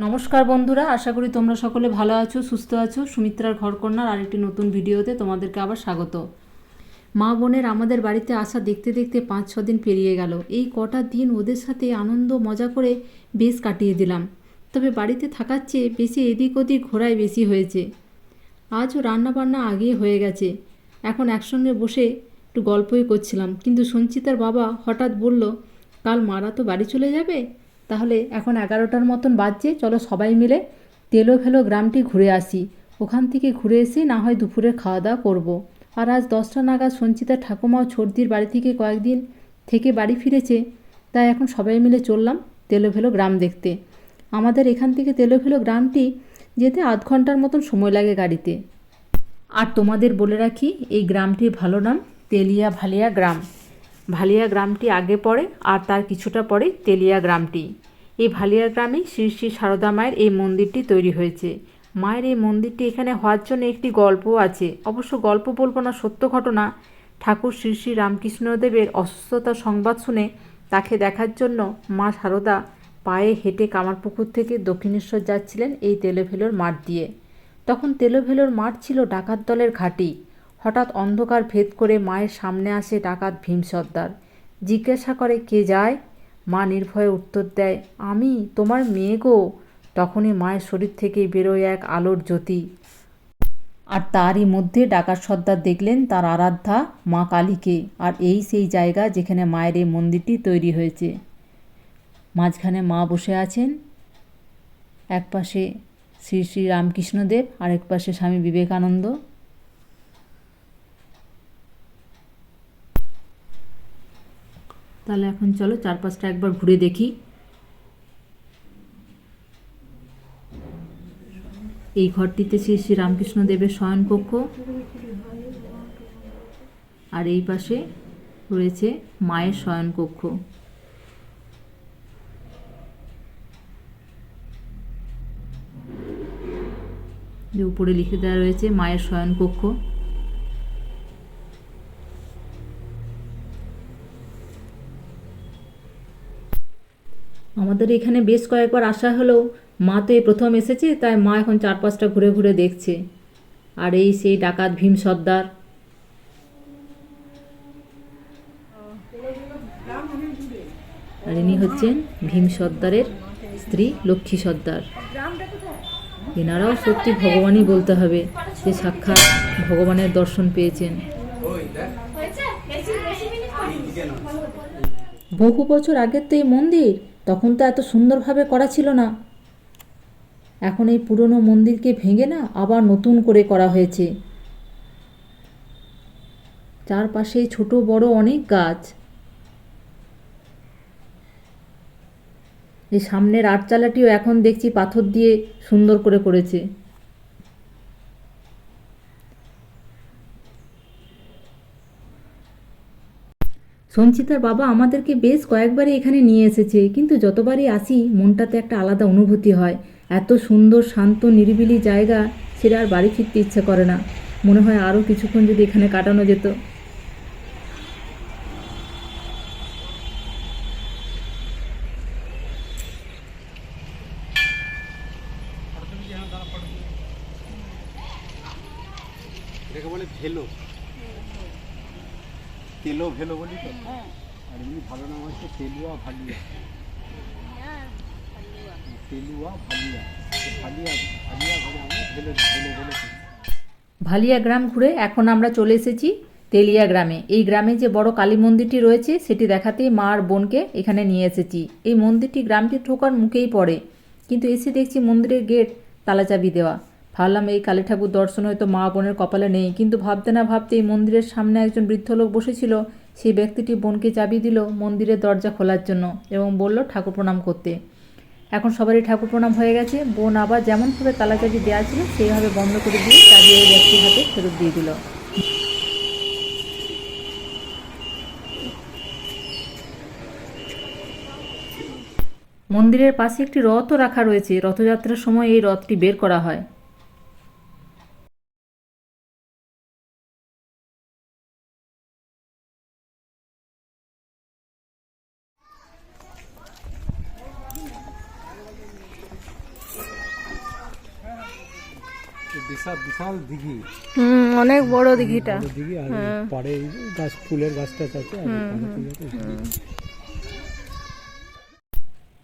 নমস্কার বন্ধুরা, আশা করি তোমরা সকলে ভালো আছো, সুস্থ আছো। সুমিত্রার ঘরকন্যার আরেকটি নতুন ভিডিওতে তোমাদেরকে আবার স্বাগত। মা বোনের আমাদের বাড়িতে আসা দেখতে দেখতে 5-6 দিন পেরিয়ে গেল। এই কটা দিন ওদের সাথে আনন্দ মজা করে বেশ কাটিয়ে দিলাম। তবে বাড়িতে থাকার চেয়ে বেশি এদিক ওদিক ঘোরাই বেশি হয়েছে। আজও রান্নাবান্না আগেই হয়ে গেছে। এখন একসঙ্গে বসে একটু গল্পই করছিলাম, কিন্তু সঞ্চিতার বাবা হঠাৎ বলল, কাল মারা তো বাড়ি চলে যাবে, তাহলে এখন 11টার মতন বাজছে, চলো সবাই মিলে তেলোভেলো গ্রামটি ঘুরে আসি। ওখান থেকে ঘুরে এসে না হয় দুপুরে খাওয়া দাওয়া করবো। আর আজ 10টা নাগাদ সঞ্চিতার ঠাকুমাও ছর্দির বাড়ি থেকে কয়েকদিন থেকে বাড়ি ফিরেছে, তাই এখন সবাই মিলে চললাম তেলোভেলো গ্রাম দেখতে। আমাদের এখান থেকে তেলোভেলো গ্রামটি যেতে আধ ঘন্টার মতন সময় লাগে গাড়িতে। আর তোমাদের বলে রাখি, এই গ্রামটির ভালো নাম তেলিয়া ভালিয়া গ্রাম। ভালিয়া গ্রামটি আগে পড়ে, আর তার কিছুটা পরে তেলিয়া গ্রামটি। এই ভালিয়া গ্রামে শ্রী শ্রী সারদা মায়ের এই মন্দিরটি তৈরি হয়েছে। মায়ের এই মন্দিরটি এখানে হওয়ার জন্য একটি গল্পও আছে। অবশ্য গল্প বলবো না, সত্য ঘটনা। ঠাকুর শ্রী শ্রী রামকৃষ্ণদেবের অসুস্থতার সংবাদ শুনে তাকে দেখার জন্য মা সারদা পায়ে হেঁটে কামারপুকুর থেকে দক্ষিণেশ্বর যাচ্ছিলেন এই তেলোভেলোর মাঠ দিয়ে। তখন তেলোভেলোর মাঠ ছিল ডাকাত দলের ঘাঁটি। হঠাৎ অন্ধকার ভেদ করে মায়ের সামনে আসে ডাকাত ভীম সর্দার। জিজ্ঞাসা করে, কে যায়? মা নির্ভয়ে উত্তর দেয়, আমি, তোমার মেয়ে গো। তখনই মায়ের শরীর থেকে বেরোয় এক আলোর জ্যোতি। আর তারই মধ্যে ডাকাত সর্দার দেখলেন তার আরাধ্যা মা কালীকে। আর এই সেই জায়গা যেখানে মায়ের এই মন্দিরটি তৈরি হয়েছে। মাঝখানে মা বসে আছেন, এক পাশে শ্রী শ্রী রামকৃষ্ণদেব, আরেক পাশে স্বামী বিবেকানন্দ। তাহলে এখন চলো চারপাশটা একবার ঘুরে দেখি। এই ঘরটিতে শ্রী শ্রী রামকৃষ্ণদেবের শয়নকক্ষ, আর এই পাশে রয়েছে মায়ের শয়নকক্ষ। যে উপরে লিখে দেওয়া রয়েছে মায়ের শয়নকক্ষ। আমাদের এখানে বেশ কয়েকবার আসা হলেও মা তো এই প্রথম এসেছে, তাই মা এখন চারপাশটা ঘুরে ঘুরে দেখছে। আর এই সেই ডাকাত ভীম সর্দার। আর ইনি হচ্ছেন ভীম সর্দারের স্ত্রী লক্ষ্মী সর্দার। এনারাও সত্যি ভগবানই বলতে হবে, যে সাক্ষাৎ ভগবানের দর্শন পেয়েছেন। বহু বছর আগের তো এই মন্দির, তখন তো এত সুন্দরভাবে করা ছিল না। এখন এই পুরনো মন্দিরকে ভেঙে না আবার নতুন করে করা হয়েছে। চারপাশে ছোট বড় অনেক গাছ। এই সামনের আটচালাটিও এখন দেখছি পাথর দিয়ে সুন্দর করে করেছে। সঞ্চিতার বাবা আমাদেরকে বেশ কয়েকবারই এখানে নিয়ে এসেছে, কিন্তু যতবারই আসি মনটাতে একটা আলাদা অনুভূতি হয়। এত সুন্দর শান্ত নিরিবিলি জায়গা, সেটা আর বাড়ি ফিরতে ইচ্ছে করে না। মনে হয় আরও কিছুক্ষণ যদি এখানে কাটানো যেত। এটাকে বলে ভেলো, তেলো ভেলো বলি তো। আর এমনি ভালো নাম হচ্ছে তেলুয়া ভালিয়া। তেলুয়া ভালিয়া, ভালিয়া ভালিয়া ঘরে আমরা ভেলো ভেলো বলেছি। ভালিয়া গ্রাম ঘুরে এখন আমরা চলে এসেছি তেলিয়া গ্রামে। এই গ্রামে যে বড় কালী মন্দিরটি রয়েছে সেটি দেখাতেই মা আর বোনকে এখানে নিয়ে এসেছি। এই মন্দিরটি গ্রামটি ঢোকার মুখেই পড়ে, কিন্তু এসে দেখছি মন্দিরের গেট তালাচাবি দেওয়া। ভাবলাম এই কালী ঠাকুর দর্শন হয়তো মা বোনের কপালে নেই, কিন্তু ভাবতে না ভাবতে এই মন্দিরের সামনে একজন বৃদ্ধ লোক বসেছিল। সেই ব্যক্তিটি বোনকে চাবি দিল মন্দিরের দরজা খোলার জন্য এবং বলল ঠাকুর প্রণাম করতে। এখন সবারই ঠাকুর প্রণাম হয়ে গেছে। বোন আবার যেমনভাবে তালাচাবি দেওয়া ছিল সেইভাবে বন্ধ করে দিয়ে চাবি ওই ব্যক্তির হাতে ফেরত দিয়ে দিল। মন্দিরের পাশে একটি রথও রাখা রয়েছে। রথযাত্রার সময় এই রথটি বের করা হয়। বিশাল বিশাল দিঘি, অনেক বড় দিঘিটা। বড় দিঘি। আর পাড়ে এই গাছ, ফুলের গাছটা আছে, আর পাড়ে ফুল আছে।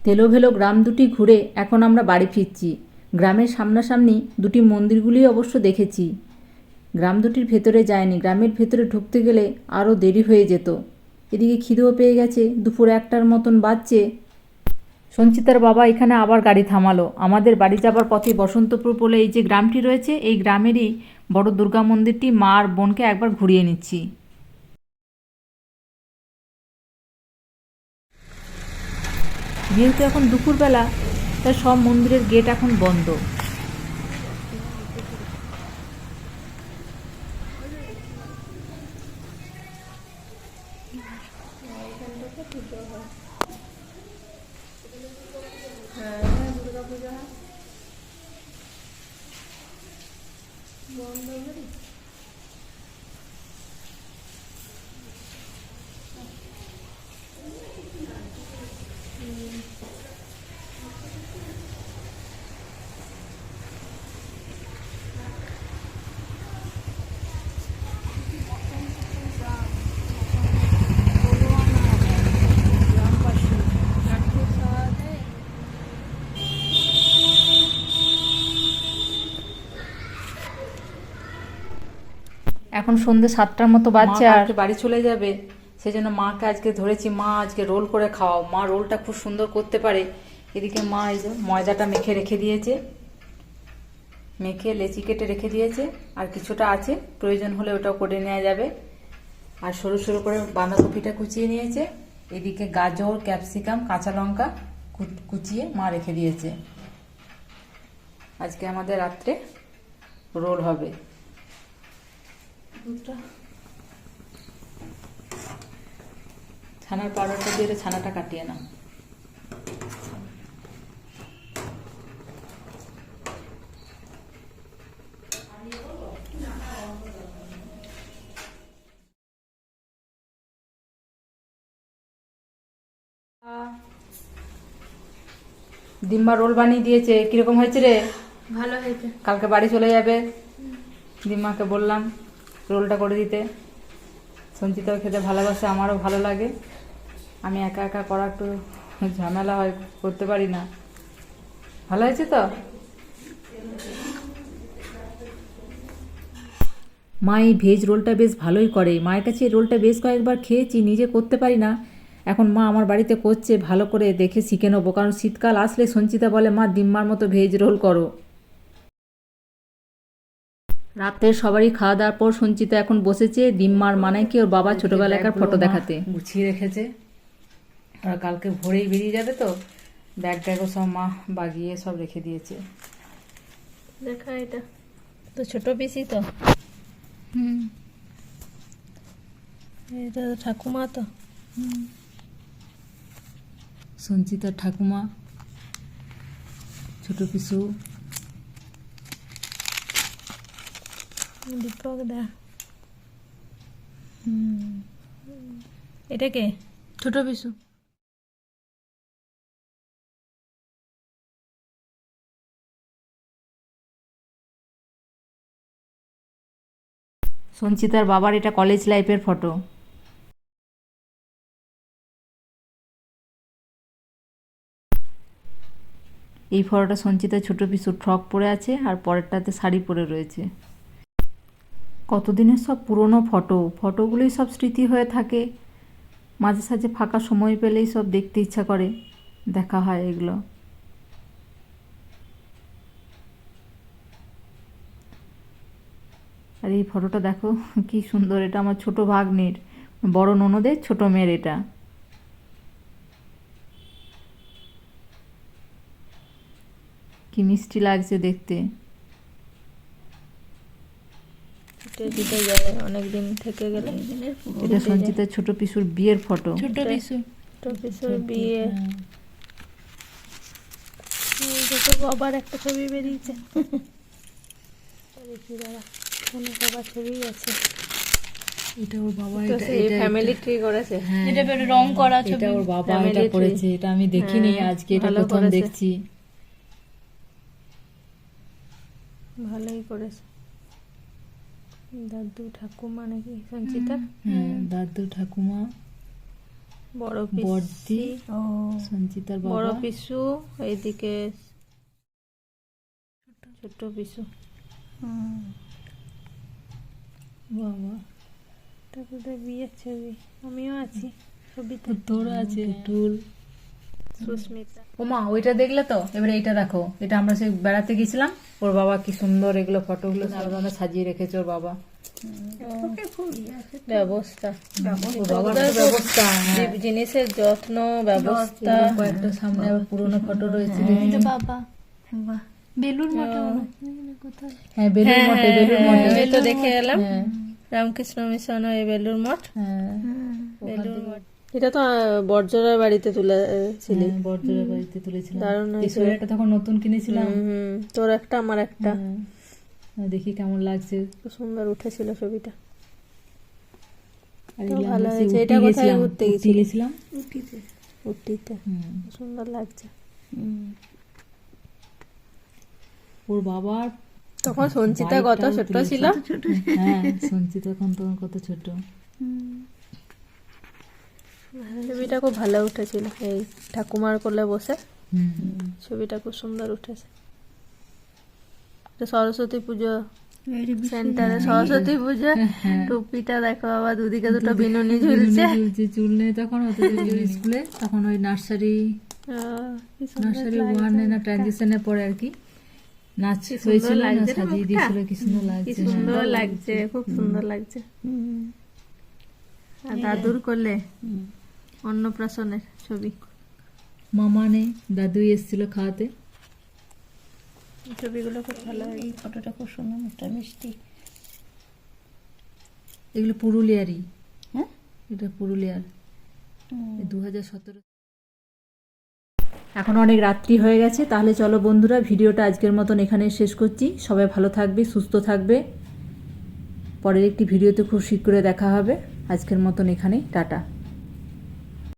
তেলোভেলো গ্রাম দুটি ঘুরে এখন আমরা বাড়ি ফিরছি। গ্রামের সামনাসামনি দুটি মন্দিরগুলি অবশ্য দেখেছি, গ্রাম দুটির ভেতরে যায়নি। গ্রামের ভেতরে ঢুকতে গেলে আরও দেরি হয়ে যেত। এদিকে খিদেও পেয়ে গেছে, দুপুর 1টার মতন বাজছে। সঞ্চিতার বাবা এখানে আবার গাড়ি থামালো। আমাদের বাড়ি যাবার পথে বসন্তপুর বলে এই যে গ্রামটি রয়েছে, এই গ্রামেরই বড় দুর্গা মন্দিরটি মা আর বোনকে একবার ঘুরিয়ে নিচ্ছি। যেহেতু এখন দুপুরবেলা, তাই সব মন্দিরের গেট এখন বন্ধ। এখন সন্ধ্যে 7টার মতো বাজছে, আর বাড়ি চলে যাবে। সেজন্য মাকে আজকে ধরেছি, মা আজকে রোল করে খাওয়াও। মা রোলটা খুব সুন্দর করতে পারে। এদিকে মা এই যে ময়দাটা মেখে রেখে দিয়েছে, মেখে লেচি কেটে রেখে দিয়েছে। আর কিছুটা আছে, প্রয়োজন হলে ওটাও করে নেওয়া যাবে। আর সরু সরু করে বাঁধাকপিটা কুচিয়ে নিয়েছে। এদিকে গাজর, ক্যাপসিকাম, কাঁচা লঙ্কা কুচিয়ে মা রেখে দিয়েছে। আজকে আমাদের রাত্রে রোল হবে। ছানার পাউডারটা দিয়ে ছানাটা কাটিয়ে নাও। ডিম্বা রোল বানিয়ে দিয়েছে। কিরকম হয়েছে রে? ভালো হয়েছে। কালকে বাড়ি চলে যাবে। ডিম্মাকে বললাম রোলটা করে দিতে। সঞ্চিতাও খেতে ভালোবাসে, আমারও ভালো লাগে। আমি একা একা করা একটু ঝামেলা হয়, করতে পারি না। ভালো হয়েছে তো? মা এই ভেজ রোলটা বেশ ভালোই করে। মায়ের কাছে এই রোলটা বেশ কয়েকবার খেয়েছি, নিজে করতে পারি না। এখন মা আমার বাড়িতে করছে, ভালো করে দেখে শিখে নেবো। কারণ শীতকাল আসলে সঞ্চিতা বলে, মা ডিম্মার মতো ভেজ রোল করো। রাতে সবারই খাওয়া দাওয়ার পর সঞ্চিতা এখন বসেছে ডিম্মার মানাইকে ওর বাবা ছোটবেলাকার ফটো দেখাতে। গুছিয়ে রেখেছে, আর কালকে ভোরেই বেরিয়ে যাবে তো ব্যাগ ট্যাগও সব মা বাগিয়ে সব রেখে দিয়েছে। দেখা, এটা তো ছোট পিসি তো। এটা তো ঠাকুমা তো। সঞ্চিতার ঠাকুমা, ছোট পিসু। দীপক দা। এটা কে? ছোট পিসু। সঞ্চিতার বাবার এটা কলেজ লাইফের ফটো। এই ফটোটা সঞ্চিতা ছোট পিসু ফ্রক পরে আছে, আর পরেরটাতে শাড়ি পরে রয়েছে। কতদিনের সব পুরনো ফটো, ফটোগুলোই সব স্মৃতি হয়ে থাকে। মাঝে সাঝে ফাঁকা সময় পেলেই সব দেখতে ইচ্ছা করে, দেখা হয় এগুলো। আর এই ফটোটা দেখো কি সুন্দর, এটা আমার ছোট ভাগ্নির, বড় ননদের ছোট মেয়ের। এটা কি মিষ্টি লাগছে দেখতে। অনেকদিন থেকে গেলে। এটা সঞ্চিতার ছোট পিসুর বিয়ের ফটো। ছোট পিসুর বিয়ে। বাবার একটা ছবি বেরিয়েছে। বাবার ছবি আছে। এটা ওর বাবা, এটা ফ্যামিলি ট্রি করেছে। এটা রং করা ছবি। এটা ওর বাবা এটা করেছে। এটা আমি দেখিনি আজকে, এটা প্রথম দেখছি। ভালোই করেছে। দাদু ঠাকুমা নাকি সঞ্চিতা, হ্যাঁ দাদু ঠাকুমা, বড় বড়দি, পিসি, সঞ্চিতার বড় বাবা, পিসু, এইদিকে ছোট পিসু। বাবা তারপরে বিয়ের ছবি, আমিও আছি ছবিতে। তোর আছে টুল। সুস্মিতা, ওমা ওইটা দেখলে তো, এবারে এইটা দেখো, এটা আমরা সেই বেড়াতে গেছিলাম, ওর বাবা কি সুন্দর এগুলো ফটোগুলো আলাদা সাজিয়ে রেখেছে ওর বাবা। ব্যবস্থা, ওর বাবার একটা ব্যবস্থা, হ্যাঁ। জিনিসের যত্ন, ব্যবস্থা। কয়েকটা সামনে আবার পুরোনো ফটো রয়েছে, বাবা বাহ, বেলুর মঠে কোথায়? হ্যাঁ বেলুর মঠে, বেলুর মঠে আমি তো দেখে এলাম হ্যাঁ রামকৃষ্ণ মিশন ওই বেলুর মঠ। হ্যাঁ বেলুর মঠ এটা তো বর্জরার বাড়িতে তুলেছিলি। বর্জরের বাড়িতে তুলেছিলাম, দারুণ এই হয়েছে। সোয়েটারটা তখন নতুন কিনেছিলাম। তোর একটা আমার একটা, হ্যাঁ, দেখি কেমন লাগছে। খুব সুন্দর উঠেছিল ছবিটা। আর তো এগুলো ভালো আমরা সেই হয়েছে। উটি এটা কোথায় গেছিলাম, ঘুরতে উটি গেছিলি? গেছিলাম। উটিতে হুম। সুন্দর লাগছে। ওর বাবার তখন সঞ্চিতা কত বাইকটাও ছোট তুলেছে। ছিল। হ্যাঁ সঞ্চিতা তখন কত ছোট। ছবিটা খুব ভালো উঠেছিল, এই ঠাকুমার কোলে বসে হুম। ছবিটা খুব সুন্দর উঠেছে। এটা সরস্বতী পুজো সেন্টারে, সরস্বতী পুজো। টুপিটা দেখো, বাবা দুদিকে দুটো বিনুনি ঝুলছে। ঝুলছে, চুল নেই তখন, স্কুলে তখন ওই নার্সারি কি সুন্দর নার্সারি লাগছে। ওয়ানে না ট্রানজিশনের পরে আর কি নাচ হয়েছিল না, লাগছে না সাজিয়ে মুখটা? দিয়েছিল, কি সুন্দর কি লাগছে। সুন্দর লাগছে, খুব সুন্দর লাগছে। আর দাদুর কোলে অন্নপ্রাশনের ছবি। মামা নেই, দাদুই এসেছিল খাওয়াতে। ছবিগুলো খুব ভালো এই হয়েছে। ফটোটা খুব সুন্দর, একটা মিষ্টি। এগুলো পুরুলিয়ারই, হ্যাঁ এটা পুরুলিয়ার 2017। এখন অনেক রাত্রি হয়ে গেছে, তাহলে চলো বন্ধুরা ভিডিওটা আজকের মতন এখানে শেষ করছি। সবাই ভালো থাকবে, সুস্থ থাকবে। পরের একটি ভিডিওতে খুব শীঘ্রই দেখা হবে। আজকের মতন এখানেই টাটা।